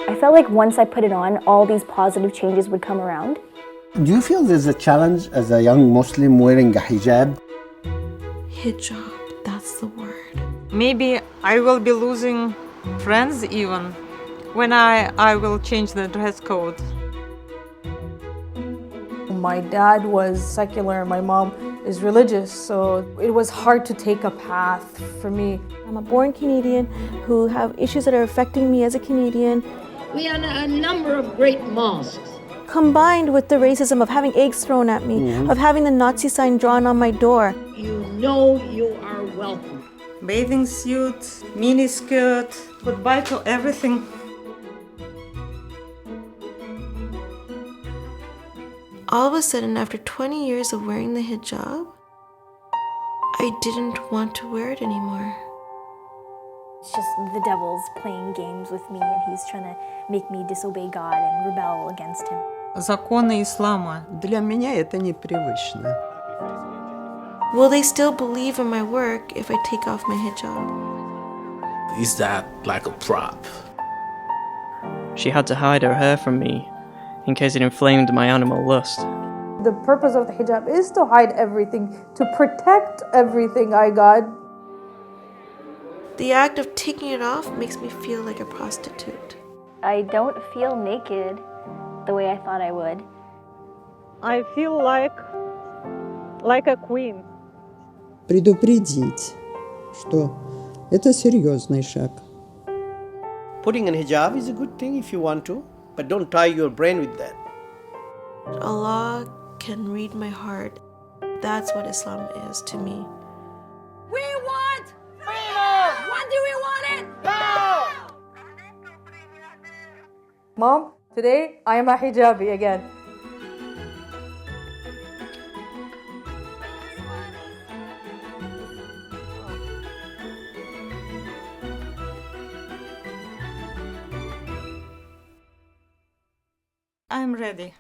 I felt like once I put it on, all these positive changes would come around. Do you feel there's a challenge as a young Muslim wearing a hijab? Hijab, that's the word. Maybe I will be losing friends even when I will change the dress code. My dad was secular, my mom is religious, so it was hard to take a path for me. I'm a born Canadian who have issues that are affecting me as a Canadian. We had a number of great mosques. Combined with the racism of having eggs thrown at me, of having the Nazi sign drawn on my door. You know you are welcome. Bathing suit, mini skirt, goodbye to everything. All of a sudden, after 20 years of wearing the hijab, I didn't want to wear it anymore. It's just the devil's playing games with me and he's trying to make me disobey God and rebel against him. Законы ислама. Для меня это непривычно. Will they still believe in my work if I take off my hijab? Is that like a prop? She had to hide her hair from me in case it inflamed my animal lust. The purpose of the hijab is to hide everything, to protect everything I got. The act of taking it off makes me feel like a prostitute. I don't feel naked the way I thought I would. I feel like a queen. Предупредить, что это серьезный шаг. Putting on hijab is a good thing if you want to, but don't tie your brain with that. Allah can read my heart. That's what Islam is to me. We want freedom! What do we want it? Mom, today I am a hijabi again. I'm ready.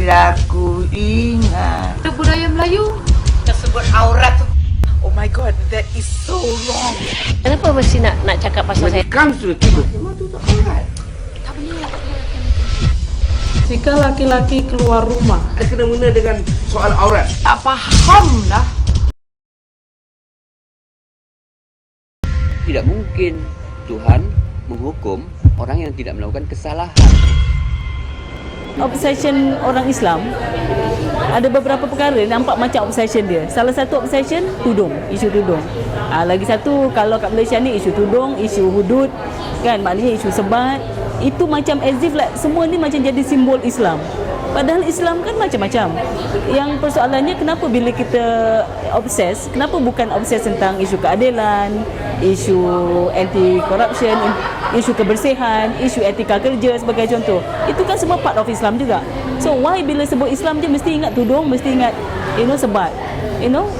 Laku ingat. Budaya Melayu Tersebut aurat. Oh my god, that is so wrong. Kenapa mesti nak cakap pasal saya? Kamu sudah tiba. Memang tu tak aurat. Jika laki-laki keluar rumah, Ada kena-mena dengan soal aurat. Tak faham dah. Tidak mungkin Tuhan menghukum orang yang tidak melakukan kesalahan. Obsession orang Islam, ada beberapa perkara nampak macam obsession dia. Salah satu obsession, tudung, isu tudung. Lagi satu, kalau kat Malaysia ni isu tudung, isu hudud, kan, maknanya isu sebat. Itu macam as if like semua ni macam jadi simbol Islam. Padahal Islam kan macam-macam. Yang persoalannya kenapa bila kita obses, kenapa bukan obses tentang isu keadilan, isu anti-corruption, isu kebersihan, isu etika kerja sebagai contoh. Itu kan semua part of Islam juga. So why bila sebut Islam je mesti ingat tudung, mesti ingat sebat.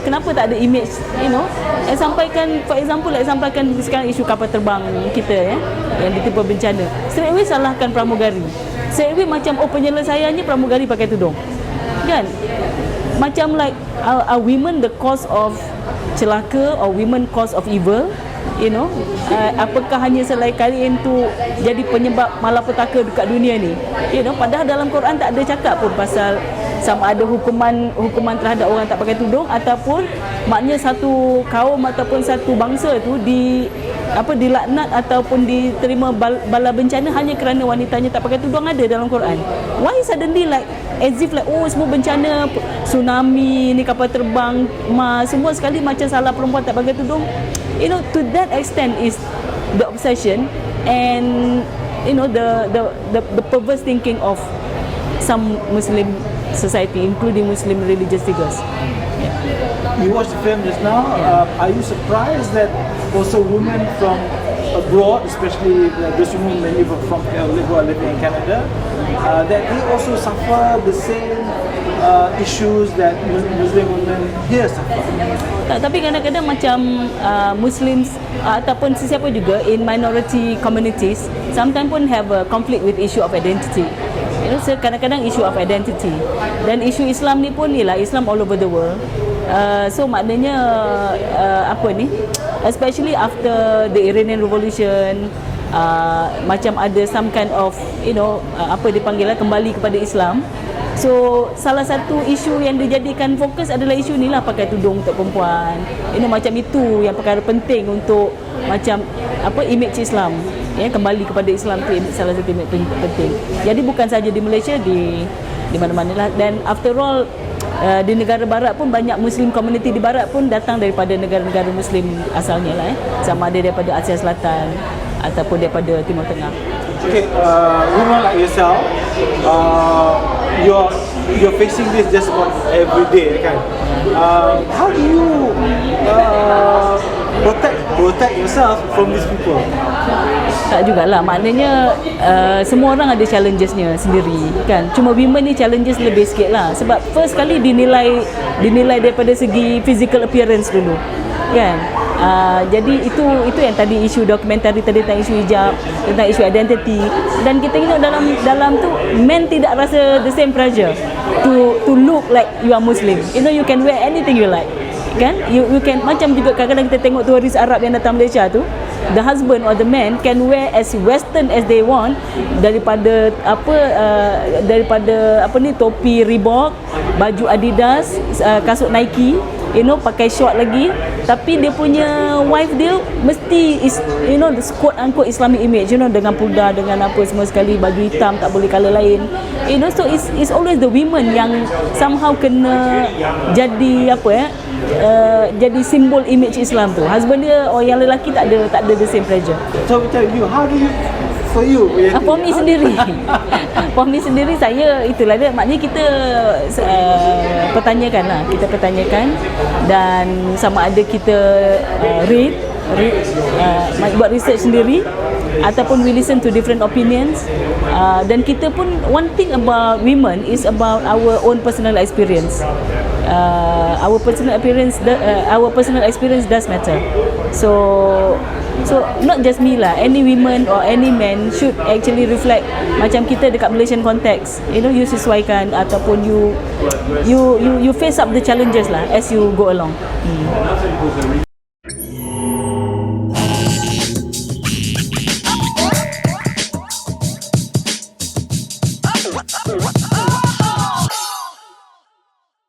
Kenapa tak ada image, sampaikan, for example, sampaikan sekarang isu kapal terbang kita yang ditimpa bencana. Straight away salahkan pramugari. Straight away macam penyelesaiannya pramugari pakai tudung. Kan? Macam like are women the cause of celaka or women cause of evil? Apakah hanya selai kain tu jadi penyebab malapetaka dekat dunia ni? Padahal dalam Quran tak ada cakap pun pasal sama ada hukuman terhadap orang tak pakai tudung ataupun maknanya satu kaum ataupun satu bangsa tu dilaknat ataupun diterima bala bencana hanya kerana wanitanya tak pakai tudung. Ada dalam Quran. Why suddenly like as if like semua bencana, tsunami ni, kapal terbang, semua sekali macam salah perempuan tak pakai tudung. To that extent is the obsession and the perverse thinking of some Muslim society, including Muslim religious figures. You watched the film just now. Are you surprised that also women from abroad, especially those women who are living in Canada, that they also suffer the same issues that Muslim women here suffer? Tapi kadang-kadang macam Muslims ataupun sesiapa juga in minority communities sometimes pun have a conflict with issue of identity. Kadang-kadang isu of identity. Dan isu Islam ni pun ialah Islam all over the world. So maknanya especially after the Iranian Revolution, macam ada some kind of dipanggil kembali kepada Islam. So salah satu isu yang dijadikan fokus adalah isu ni lah, pakai tudung untuk perempuan. Macam itu yang perkara penting untuk macam image Islam. Kembali kepada Islam tu salah satu image penting. Jadi bukan saja di Malaysia, di mana-mana lah. Dan after all, di negara barat pun banyak Muslim community di barat pun datang daripada negara-negara Muslim asalnya lah, sama ada daripada Asia Selatan ataupun daripada Timur Tengah. Okay, women like yourself, you're facing this just about every day, kan? How do you protect yourself from these people? Tak jugalah, maknanya semua orang ada challengesnya sendiri, kan. Cuma women ni challenges lebih sikit lah, sebab first kali dinilai daripada segi physical appearance dulu, kan. Jadi itu yang tadi isu dokumentari tadi tentang isu hijab, tentang isu identity. Dan kita tengok dalam tu men tidak rasa the same pressure to look like you are Muslim. You can wear anything you like, kan. You can, macam juga kadang-kadang kita tengok turis Arab yang datang Malaysia tu, the husband or the man can wear as western as they want, daripada topi Reebok, baju Adidas, kasut Nike, pakai short lagi, tapi dia punya wife dia mesti the quote unquote Islamic image, dengan pudar, dengan apa semua sekali, baju hitam, tak boleh colour lain, so it's always the women yang somehow kena jadi jadi simbol image Islam tu. Husband dia yang lelaki tak ada the same pressure. So you, how do you, for you? For me sendiri, saya itulah dia. Maknanya kita pertanyakan dan sama ada kita buat research sendiri ataupun we listen to different opinions. Dan kita pun, one thing about women is about our own personal experience. Our personal experience does matter. So not just me lah, any women or any man should actually reflect macam kita dekat Malaysian context. You sesuaikan ataupun you face up the challenges lah as you go along.